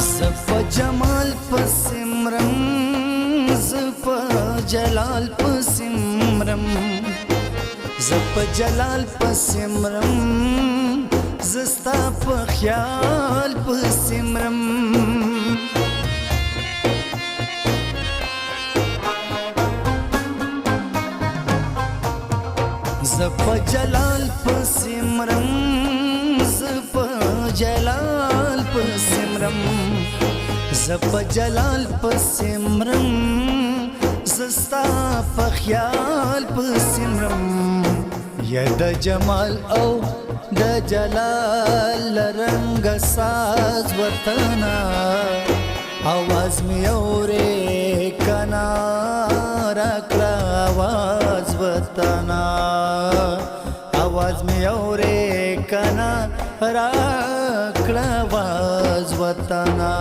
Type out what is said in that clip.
زپ جمال پسمرم زپ جلال پسمرم زپ جلال پسمرم زستا په خیال پسمرم زپ جلال پسمرم زپ جلال پسمرم زپ جلال پسمرم زستا په خیال پسمرم یا د جمال او د جلال رنگ ساز وطنا आवाज می اورې کنا راکړه आवाज وطنا आवाज می اورې کنا راکړه आवाज وطنا